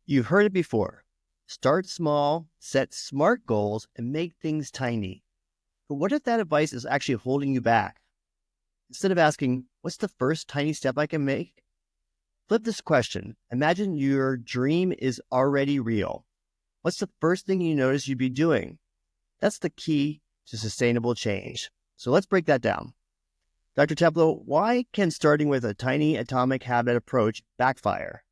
You've heard it before. Start small, set smart goals, and make things tiny. But what if that advice is actually holding you back? Instead of asking, what's the first tiny step I can make? Flip this question. Imagine your dream is already real. What's the first thing you notice you'd be doing? That's the key to sustainable change. So let's break that down. Dr. Teplow, why can starting with a tiny atomic habit approach backfire?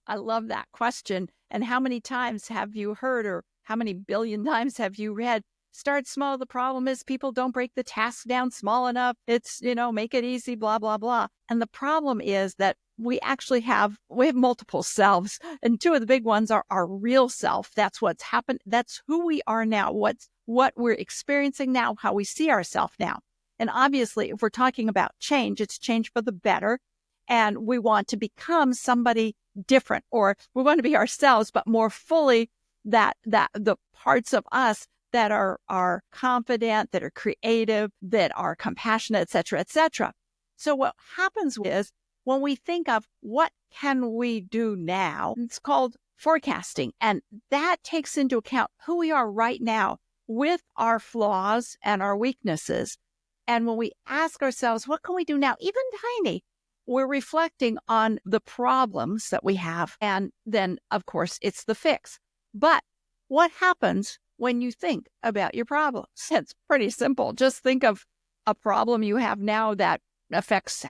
I love that question. And how many times have you heard, or how many billion times have you read, start small? The problem is people don't break the task down small enough. It's, make it easy, blah, blah, blah. And the problem is that we have multiple selves. And two of the big ones are our real self. That's what's happened. That's who we are now. What we're experiencing now, how we see ourselves now. And obviously, if we're talking about change, it's change for the better. And we want to become somebody different, or we want to be ourselves, but more fully that the parts of us that are confident, that are creative, that are compassionate, et cetera, et cetera. So what happens is when we think of what can we do now, it's called forecasting. And that takes into account who we are right now with our flaws and our weaknesses. And when we ask ourselves, what can we do now, even tiny, we're reflecting on the problems that we have. And then, of course, it's the fix. But what happens when you think about your problems? It's pretty simple. Just think of a problem you have now that affects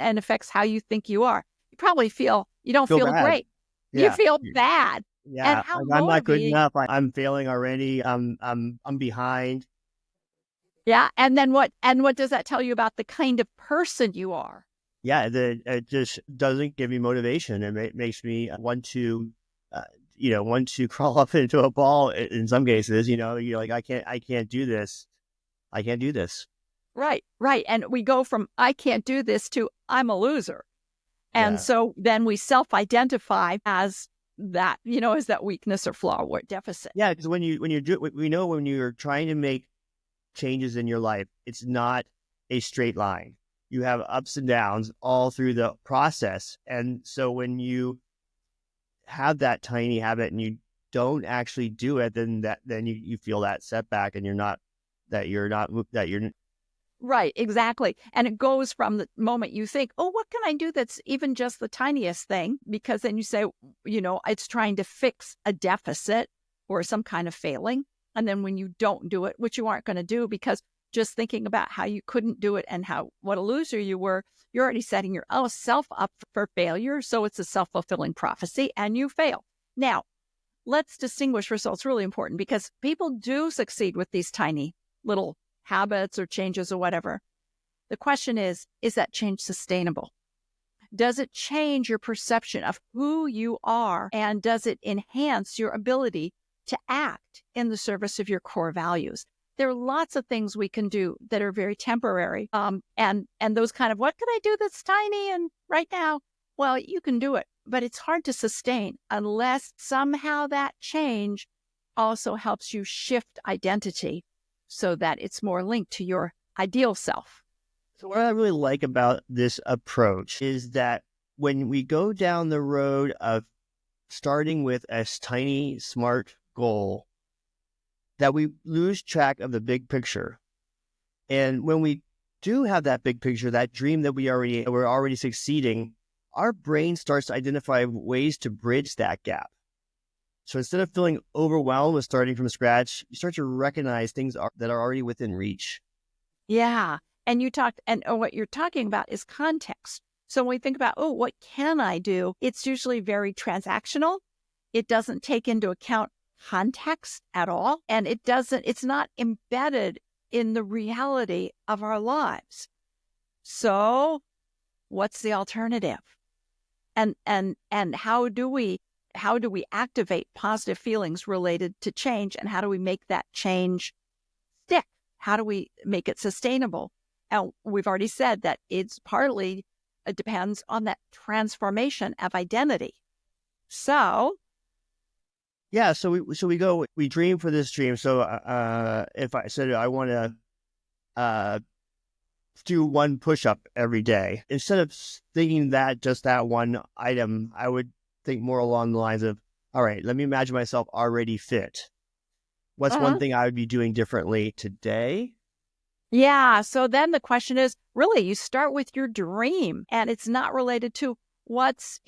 how you think you are. You probably you don't feel bad. great. Yeah. You feel bad. Yeah. And how I'm not good motivating. enough. I'm failing already. I'm behind. Yeah. And then what does that tell you about the kind of person you are? Yeah, it just doesn't give me motivation. It makes me want to crawl up into a ball in some cases. You're like, I can't do this. I can't do this. Right. And we go from I can't do this to I'm a loser. And Yeah. so then we self-identify as that, as that weakness or flaw or deficit. Yeah, because when you're trying to make changes in your life, it's not a straight line. You have ups and downs all through the process. And so when you have that tiny habit and you don't actually do it, then you feel that setback, and you're Right, exactly. And it goes from the moment you think, oh, what can I do that's even just the tiniest thing? Because then you say, it's trying to fix a deficit or some kind of failing. And then when you don't do it, which you aren't going to do because just thinking about how you couldn't do it and what a loser you were, you're already setting yourself up for failure. So it's a self-fulfilling prophecy and you fail. Now, let's distinguish results. Really important because people do succeed with these tiny little habits or changes or whatever. The question is that change sustainable? Does it change your perception of who you are? And does it enhance your ability to act in the service of your core values? There are lots of things we can do that are very temporary. And those kind of, what can I do that's tiny and right now? Well, you can do it, but it's hard to sustain unless somehow that change also helps you shift identity so that it's more linked to your ideal self. So what I really like about this approach is that when we go down the road of starting with a tiny, smart goal, that we lose track of the big picture. And when we do have that big picture, that dream that we're already succeeding, our brain starts to identify ways to bridge that gap. So instead of feeling overwhelmed with starting from scratch, you start to recognize things that are already within reach. Yeah. And what you're talking about is context. So when we think about, what can I do? It's usually very transactional. It doesn't take into account context at all. And it's not embedded in the reality of our lives. So what's the alternative? And how do we activate positive feelings related to change? And how do we make that change stick? How do we make it sustainable? And we've already said that it depends on that transformation of identity. So yeah, so we dream for this dream. So if I said I want to do one push-up every day, instead of thinking that just that one item, I would think more along the lines of all right, let me imagine myself already fit. What's one Uh-huh. thing I would be doing differently today? Yeah. So then the question is really, you start with your dream, and it's not related to what's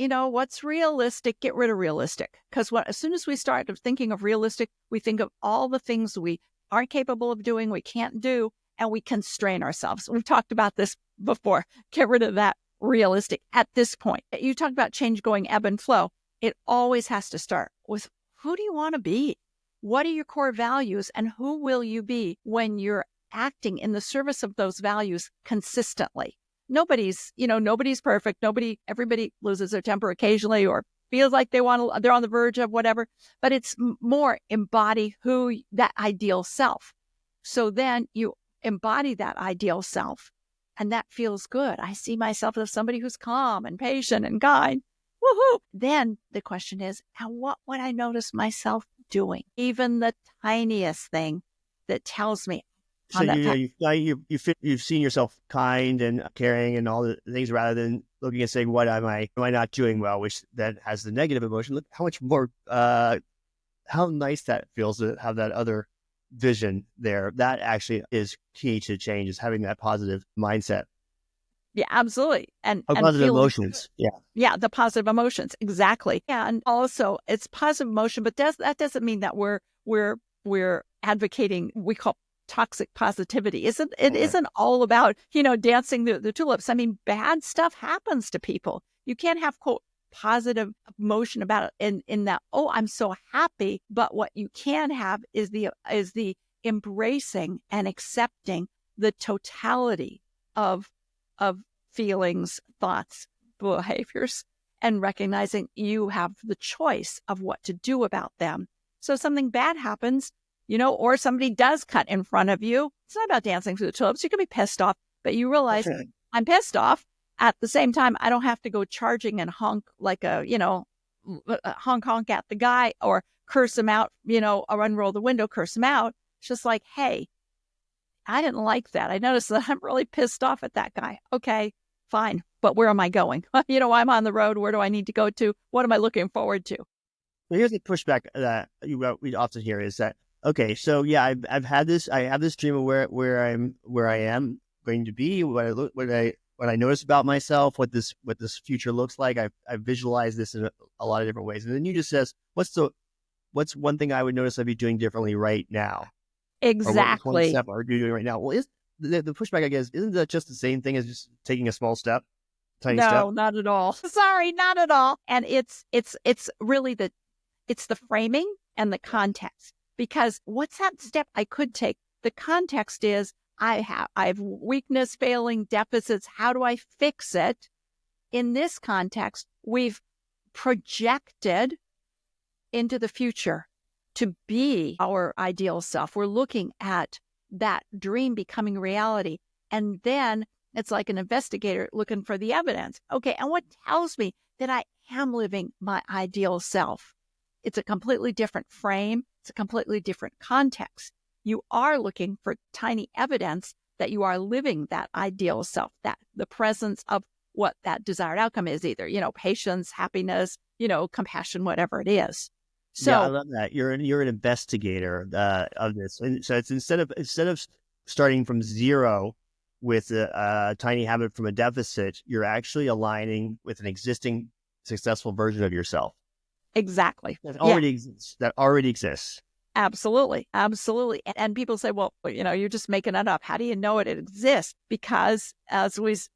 realistic. Get rid of realistic. Because as soon as we start thinking of realistic, we think of all the things we aren't capable of doing, we can't do, and we constrain ourselves. We've talked about this before. Get rid of that realistic at this point. You talked about change going ebb and flow. It always has to start with, who do you want to be? What are your core values, and who will you be when you're acting in the service of those values consistently? Nobody's perfect. Everybody loses their temper occasionally or feels like they're on the verge of whatever, but it's more embody that ideal self. So then you embody that ideal self, and that feels good. I see myself as somebody who's calm and patient and kind. Woohoo! Then the question is, and what would I notice myself doing? Even the tiniest thing that tells me So on that path. you've seen yourself kind and caring and all the things, rather than looking and saying, what am I not doing well, which then has the negative emotion. Look how much more, how nice that feels to have that other vision there. That actually is key to change, is having that positive mindset. Yeah, absolutely. And Positive feeling, emotions. Yeah. yeah, the positive emotions. Exactly. Yeah. And also it's positive emotion, but that doesn't mean that we're advocating, we call toxic positivity. It isn't all about, dancing the tulips. I mean, bad stuff happens to people. You can't have, quote, positive emotion about it in that, oh, I'm so happy. But what you can have is the embracing and accepting the totality of feelings, thoughts, behaviors, and recognizing you have the choice of what to do about them. So something bad happens, or somebody does cut in front of you. It's not about dancing through the tulips. You can be pissed off, but you realize, I'm pissed off. At the same time, I don't have to go charging and honk like honk at the guy, or curse him out, or unroll the window, curse him out. It's just like, hey, I didn't like that. I noticed that I'm really pissed off at that guy. Okay, fine. But where am I going? I'm on the road. Where do I need to go to? What am I looking forward to? Well, here's the pushback that we often hear is that, okay, so yeah, I have this dream of where I am going to be, what I notice about myself, what this future looks like. I visualize this in a lot of different ways, and then you just says, what's one thing I would notice I'd be doing differently right now, or what's one Exactly. step are you doing right now? Well, is the pushback, I guess, isn't that just the same thing as just taking a small step, tiny step? No, not at all. Sorry, not at all. And it's really it's the framing and the context. Because what's that step I could take? The context is, I have weakness, failing, deficits. How do I fix it? In this context, we've projected into the future to be our ideal self. We're looking at that dream becoming reality. And then it's like an investigator looking for the evidence. Okay, and what tells me that I am living my ideal self? It's a completely different frame. It's a completely different context. You are looking for tiny evidence that you are living that ideal self, that the presence of what that desired outcome is, either, patience, happiness, compassion, whatever it is. Yeah, I So love that. You're an investigator of this, and so it's instead of starting from zero with a tiny habit from a deficit, you're actually aligning with an existing successful version of yourself exactly. that Yeah, already exists. That already exists. absolutely. Absolutely. And people say, well, you're just making it up. How do you know it exists? Because as we've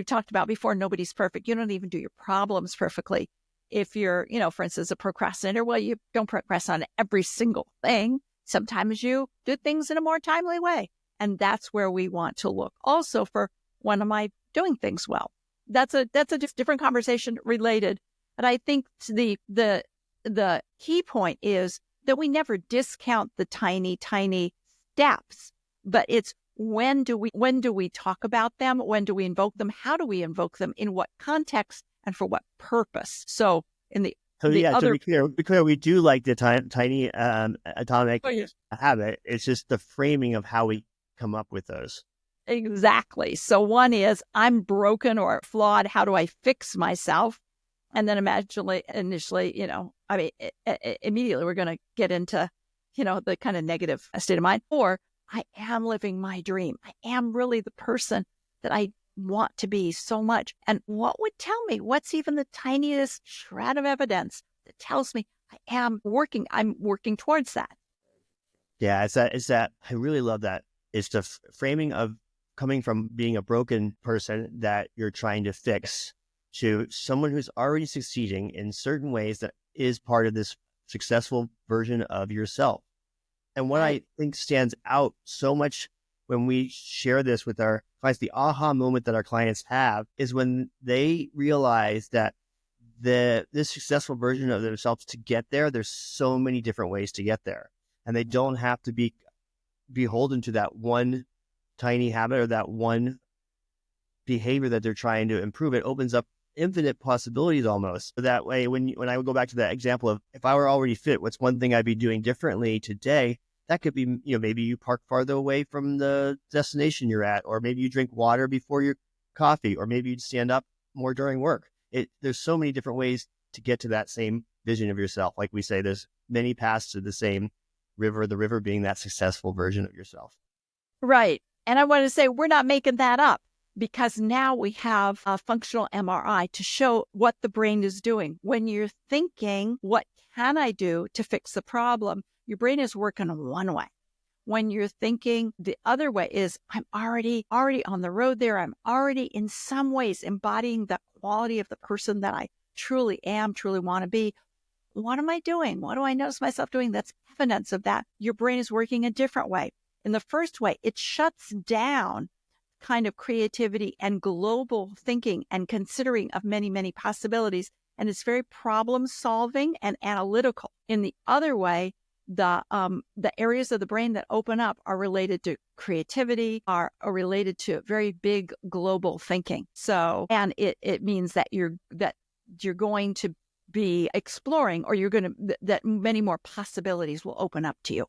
talked about before, nobody's perfect. You don't even do your problems perfectly. If you're, for instance, a procrastinator, well, you don't procrastinate on every single thing. Sometimes you do things in a more timely way. And that's where we want to look also for, when am I doing things well? That's a different conversation related. But I think the key point is that we never discount the tiny, tiny steps, but it's, when do we talk about them? When do we invoke them? How do we invoke them? In what context and for what purpose? So in the So the yeah, to other, be clear, we do like the tiny atomic oh, yes. habit. It's just the framing of how we come up with those. Exactly. So one is, I'm broken or flawed. How do I fix myself? And then initially, I mean, immediately we're going to get into, the kind of negative state of mind. Or I am living my dream. I am really the person that I want to be so much. And what would tell me? What's even the tiniest shred of evidence that tells me I'm working towards that? Yeah, it's that I really love that. It's the framing of coming from being a broken person that you're trying to fix to someone who's already succeeding in certain ways that is part of this successful version of yourself. And what Right. I think stands out so much when we share this with our clients, the aha moment that our clients have is when they realize that this successful version of themselves, to get there, there's so many different ways to get there. And they don't have to be beholden to that one tiny habit or that one behavior that they're trying to improve. It opens up infinite possibilities almost. So that way, when I would go back to that example of if I were already fit, what's one thing I'd be doing differently today? That could be, maybe you park farther away from the destination you're at, or maybe you drink water before your coffee, or maybe you stand up more during work. There's so many different ways to get to that same vision of yourself. Like we say, there's many paths to the same river, the river being that successful version of yourself. Right. And I want to say we're not making that up, because now we have a functional MRI to show what the brain is doing. When you're thinking, what can I do to fix the problem? Your brain is working one way. When you're thinking the other way is, I'm already on the road there. I'm already in some ways embodying the quality of the person that I truly am, truly want to be. What am I doing? What do I notice myself doing? That's evidence of that. Your brain is working a different way. In the first way, it shuts down kind of creativity and global thinking and considering of many, many possibilities. And it's very problem solving and analytical. In the other way, the areas of the brain that open up are related to creativity, are related to very big global thinking. So, and it means that you're going to be exploring, or that many more possibilities will open up to you.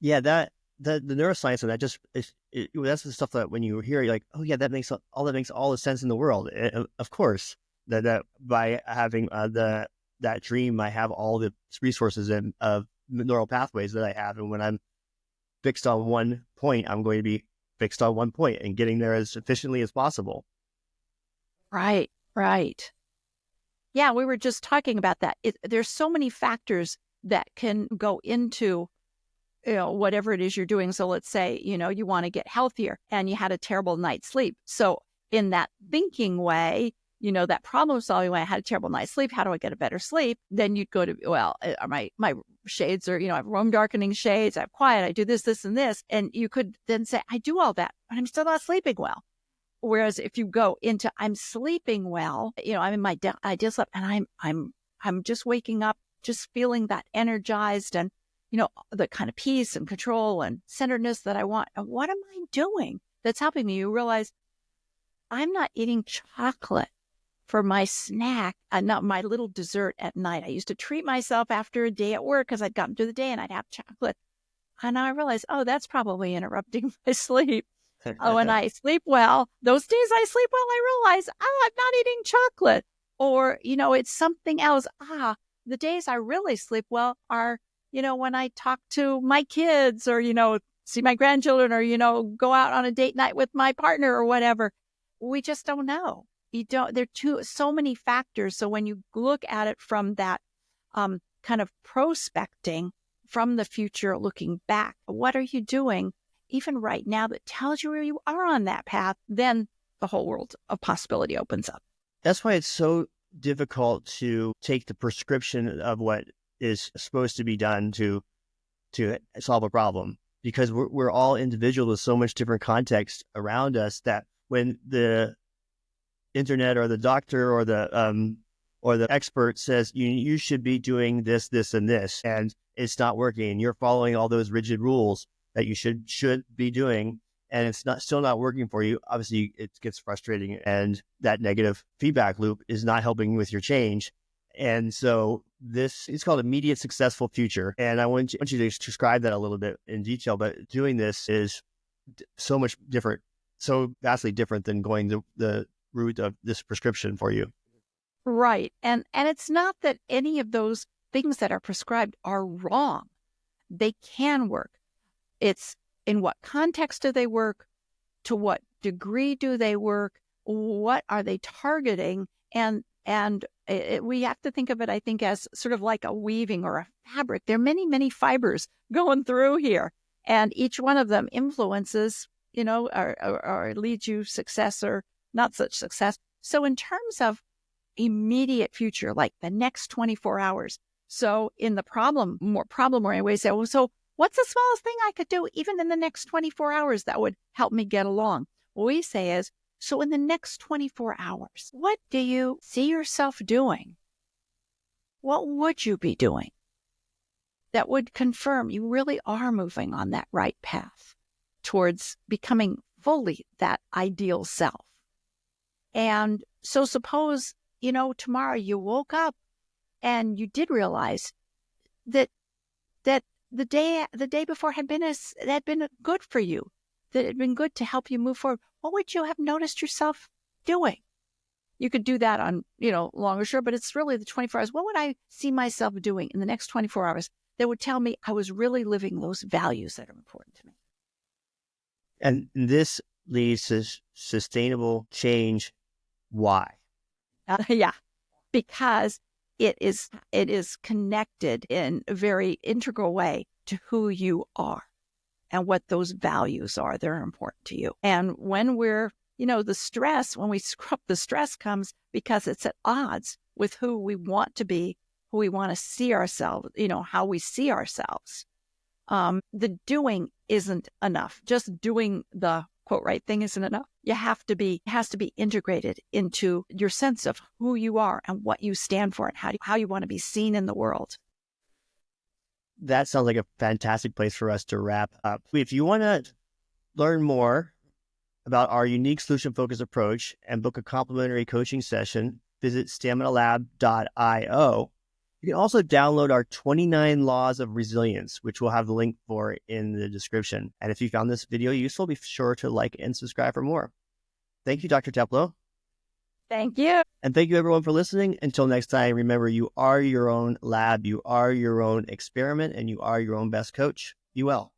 Yeah, that the neuroscience of that that's the stuff that when you hear, you're like, oh yeah, that makes all the sense in the world. Of course, that by having that dream, I have all the resources of neural pathways that I have, and when I'm fixed on one point, I'm going to be fixed on one point and getting there as efficiently as possible. Right, right. Yeah, we were just talking about that. There's so many factors that can go into whatever it is you're doing. So let's say, you want to get healthier and you had a terrible night's sleep. So in that thinking way, that problem solving way, I had a terrible night's sleep. How do I get a better sleep? Then you'd go to, my shades are, I have room darkening shades. I have quiet. I do this, and this. And you could then say, I do all that, but I'm still not sleeping well. Whereas if you go into, I'm sleeping well, I'm in my ideal sleep, and I'm just waking up, just feeling that energized and, the kind of peace and control and centeredness that I want. And what am I doing that's helping me? You realize I'm not eating chocolate for my snack, not my little dessert at night. I used to treat myself after a day at work because I'd gotten through the day and I'd have chocolate. And now I realize, that's probably interrupting my sleep. When I sleep well, those days I sleep well, I realize, I'm not eating chocolate. Or, it's something else. The days I really sleep well are, when I talk to my kids, or, see my grandchildren, or, go out on a date night with my partner or whatever. We just don't know. There are so many factors. So when you look at it from that kind of prospecting from the future, looking back, what are you doing even right now that tells you where you are on that path? Then the whole world of possibility opens up. That's why it's so difficult to take the prescription of what is supposed to be done to solve a problem, because we're all individual with so much different context around us, that when the internet or the doctor or the expert says you should be doing this, and this, and it's not working, and you're following all those rigid rules that you should be doing, and it's still not working for you, obviously it gets frustrating, and that negative feedback loop is not helping with your change. And so this is called immediate successful future. And I want you to describe that a little bit in detail, but doing this is so much different, so vastly different than going the route of this prescription for you. Right. And it's not that any of those things that are prescribed are wrong. They can work. It's in what context do they work? To what degree do they work? What are they targeting? And we have to think of it, I think, as sort of like a weaving or a fabric. There are many, many fibers going through here, and each one of them influences, or leads you success or not such success. So in terms of immediate future, like the next 24 hours, so in the more problem-oriented ways, say, well, so what's the smallest thing I could do even in the next 24 hours that would help me get along? What we say is, so in the next 24 hours, what do you see yourself doing? What would you be doing that would confirm you really are moving on that right path towards becoming fully that ideal self? And so suppose, tomorrow you woke up and you did realize that the day before had been good for you, that it had been good to help you move forward. What would you have noticed yourself doing? You could do that on, long or short, but it's really the 24 hours. What would I see myself doing in the next 24 hours that would tell me I was really living those values that are important to me? And this leads to sustainable change. Why? Yeah, because it is connected in a very integral way to who you are and what those values are that are important to you. And when we're, when we screw up, the stress comes because it's at odds with who we want to be, who we want to see ourselves, how we see ourselves. The doing isn't enough. Just doing the quote right thing isn't enough. It has to be integrated into your sense of who you are and what you stand for and how you want to be seen in the world. That sounds like a fantastic place for us to wrap up. If you want to learn more about our unique solution-focused approach and book a complimentary coaching session, visit staminalab.io. You can also download our 29 Laws of Resilience, which we'll have the link for in the description. And if you found this video useful, be sure to like and subscribe for more. Thank you, Dr. Teplow. Thank you. And thank you, everyone, for listening. Until next time, remember, you are your own lab, you are your own experiment, and you are your own best coach. Be well.